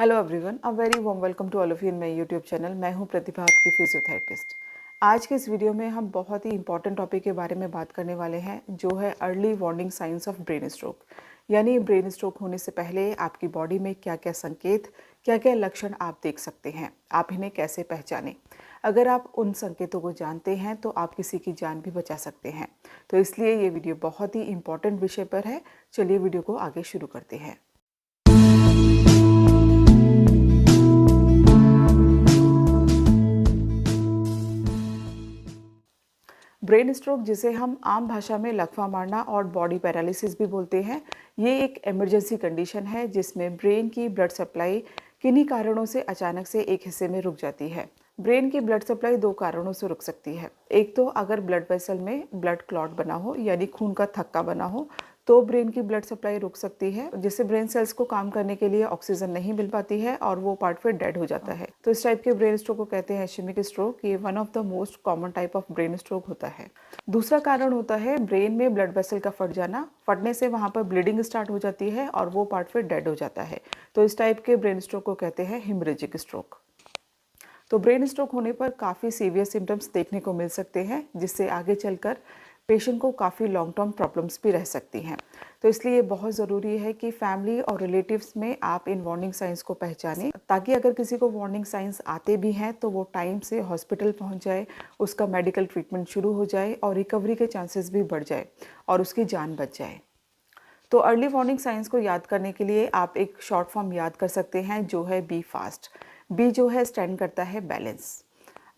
Hello everyone, a very warm welcome to all of you in my YouTube channel. मैं हूं प्रतिभा, आपकी physiotherapist. आज के इस वीडियो में हम बहुत ही इंपॉर्टेंट टॉपिक के बारे में बात करने वाले हैं, जो है early warning science of brain stroke. यानी ब्रेन स्ट्रोक होने से पहले आपकी बॉडी में क्या क्या संकेत, क्या क्या लक्षण आप देख सकते हैं, आप इन्हें कैसे पहचानें। अगर आप उन संकेतों को जानते हैं तो आप किसी की जान भी बचा सकते हैं। तो इसलिए ये वीडियो बहुत ही इंपॉर्टेंट विषय पर है। चलिए वीडियो को आगे शुरू करते हैं। ब्रेन स्ट्रोक, जिसे हम आम भाषा में लकवा मारना और बॉडी पैरालिसिस भी बोलते हैं, ये एक इमरजेंसी कंडीशन है जिसमें ब्रेन की ब्लड सप्लाई किन्हीं कारणों से अचानक से एक हिस्से में रुक जाती है। ब्रेन की ब्लड सप्लाई दो कारणों से रुक सकती है। एक तो अगर ब्लड वेसल में ब्लड क्लॉट बना हो, यानी खून का थक्का बना हो, तो ब्रेन की ब्लड सप्लाई रुक सकती है, जिससे ब्रेन सेल्स को काम करने के लिए ऑक्सीजन नहीं मिल पाती है और वो पार्ट फिर डेड हो जाता है। तो इस टाइप के ब्रेन स्ट्रोक को कहते हैं इश्केमिक स्ट्रोक। ये one of the most common type of brain stroke होता है। दूसरा कारण होता है ब्रेन में ब्लड वेसल का फट जाना। फटने से वहाँ पर ब्लीडिंग स्टार्ट हो जाती है और वो पार्ट फिर डेड हो जाता है। तो इस टाइप के ब्रेन स्ट्रोक को कहते हैं हेमरेजिक स्ट्रोक। तो ब्रेन स्ट्रोक होने पर काफ़ी सीवियर सिम्टम्स देखने को मिल सकते हैं, जिससे आगे चलकर पेशेंट को काफ़ी लॉन्ग टर्म प्रॉब्लम्स भी रह सकती हैं। तो इसलिए बहुत ज़रूरी है कि फैमिली और रिलेटिव्स में आप इन वार्निंग साइंस को पहचानें, ताकि अगर किसी को वार्निंग साइंस आते भी हैं तो वो टाइम से हॉस्पिटल पहुंच जाए, उसका मेडिकल ट्रीटमेंट शुरू हो जाए और रिकवरी के चांसेस भी बढ़ जाए और उसकी जान बच जाए। तो अर्ली वार्निंग साइंस को याद करने के लिए आप एक शॉर्ट फॉर्म याद कर सकते हैं, जो है बी फास्ट। बी जो है स्टैंड करता है बैलेंस।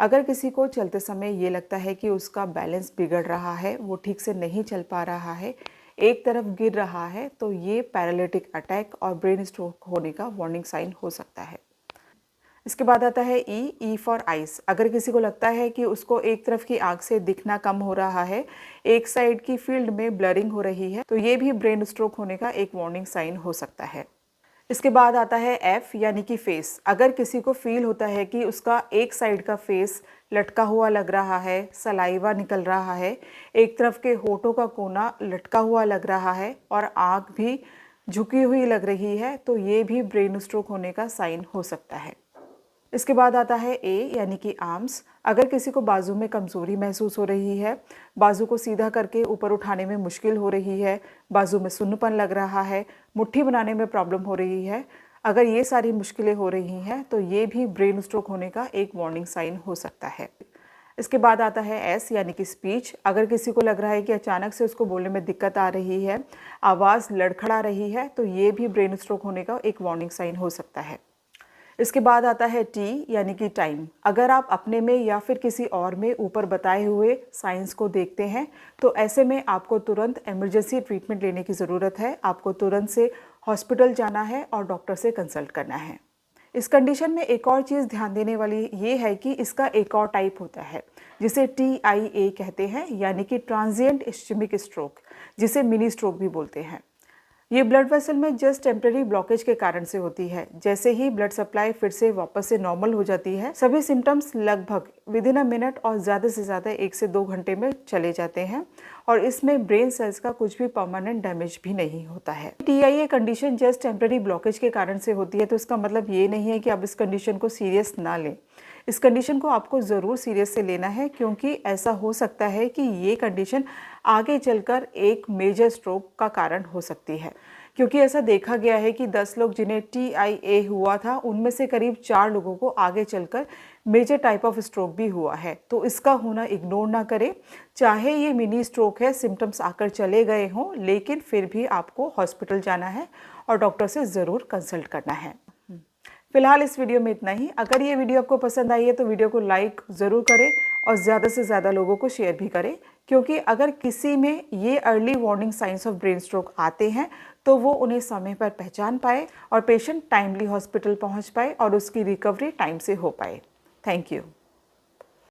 अगर किसी को चलते समय ये लगता है कि उसका बैलेंस बिगड़ रहा है, वो ठीक से नहीं चल पा रहा है, एक तरफ गिर रहा है, तो ये पैरालिटिक अटैक और ब्रेन स्ट्रोक होने का वार्निंग साइन हो सकता है। इसके बाद आता है ई फॉर आइस। अगर किसी को लगता है कि उसको एक तरफ की आंख से दिखना कम हो रहा है, एक साइड की फील्ड में ब्लरिंग हो रही है, तो ये भी ब्रेन स्ट्रोक होने का एक वार्निंग साइन हो सकता है। इसके बाद आता है एफ यानी कि फेस। अगर किसी को फील होता है कि उसका एक साइड का फेस लटका हुआ लग रहा है, सलाइवा निकल रहा है, एक तरफ के होठों का कोना लटका हुआ लग रहा है और आँख भी झुकी हुई लग रही है, तो ये भी ब्रेन स्ट्रोक होने का साइन हो सकता है। इसके बाद आता है ए यानी कि आर्म्स। अगर किसी को बाजू में कमज़ोरी महसूस हो रही है, बाजू को सीधा करके ऊपर उठाने में मुश्किल हो रही है, बाजू में सुन्नपन लग रहा है, मुट्ठी बनाने में प्रॉब्लम हो रही है, अगर ये सारी मुश्किलें हो रही हैं तो ये भी ब्रेन स्ट्रोक होने का एक वार्निंग साइन हो सकता है। इसके बाद आता है एस यानी कि स्पीच। अगर किसी को लग रहा है कि अचानक से उसको बोलने में दिक्कत आ रही है, आवाज़ लड़खड़ा रही है, तो ये भी ब्रेन स्ट्रोक होने का एक वार्निंग साइन हो सकता है। इसके बाद आता है टी यानी कि टाइम। अगर आप अपने में या फिर किसी और में ऊपर बताए हुए साइंस को देखते हैं, तो ऐसे में आपको तुरंत इमरजेंसी ट्रीटमेंट लेने की ज़रूरत है। आपको तुरंत से हॉस्पिटल जाना है और डॉक्टर से कंसल्ट करना है। इस कंडीशन में एक और चीज़ ध्यान देने वाली ये है कि इसका एक और टाइप होता है, जिसे TIA कहते हैं, यानी कि ट्रांजिएंट इश्केमिक स्ट्रोक, जिसे मिनी स्ट्रोक भी बोलते हैं। ये ब्लड वेसल में जस्ट टेम्पररी ब्लॉकेज के कारण से होती है। जैसे ही ब्लड सप्लाई फिर से वापस से नॉर्मल हो जाती है, सभी सिम्टम्स लगभग विदिन अ मिनट और ज़्यादा से ज़्यादा 1 से 2 घंटे में चले जाते हैं और इसमें ब्रेन सेल्स का कुछ भी परमानेंट डैमेज भी नहीं होता है। TIA condition just temporary blockage के कारण से होती है, तो इसका मतलब ये नहीं है कि आप इस कंडीशन को सीरियस ना लें। इस कंडीशन को आपको ज़रूर सीरियस से लेना है, क्योंकि ऐसा हो सकता है कि ये कंडीशन आगे चलकर एक मेजर स्ट्रोक का कारण हो सकती है। क्योंकि ऐसा देखा गया है कि 10 लोग जिन्हें TIA हुआ था, उनमें से करीब 4 लोगों को आगे चलकर मेजर टाइप ऑफ स्ट्रोक भी हुआ है। तो इसका होना इग्नोर ना करें। चाहे ये मिनी स्ट्रोक है, सिम्टम्स आकर चले गए हों, लेकिन फिर भी आपको हॉस्पिटल जाना है और डॉक्टर से ज़रूर कंसल्ट करना है। फिलहाल इस वीडियो में इतना ही। अगर ये वीडियो आपको पसंद आई है तो वीडियो को लाइक ज़रूर करें और ज़्यादा से ज़्यादा लोगों को शेयर भी करें, क्योंकि अगर किसी में ये early warning science of brain stroke आते हैं तो वो उन्हें समय पर पहचान पाए और पेशेंट टाइमली हॉस्पिटल पहुंच पाए और उसकी रिकवरी टाइम से हो पाए। Thank you.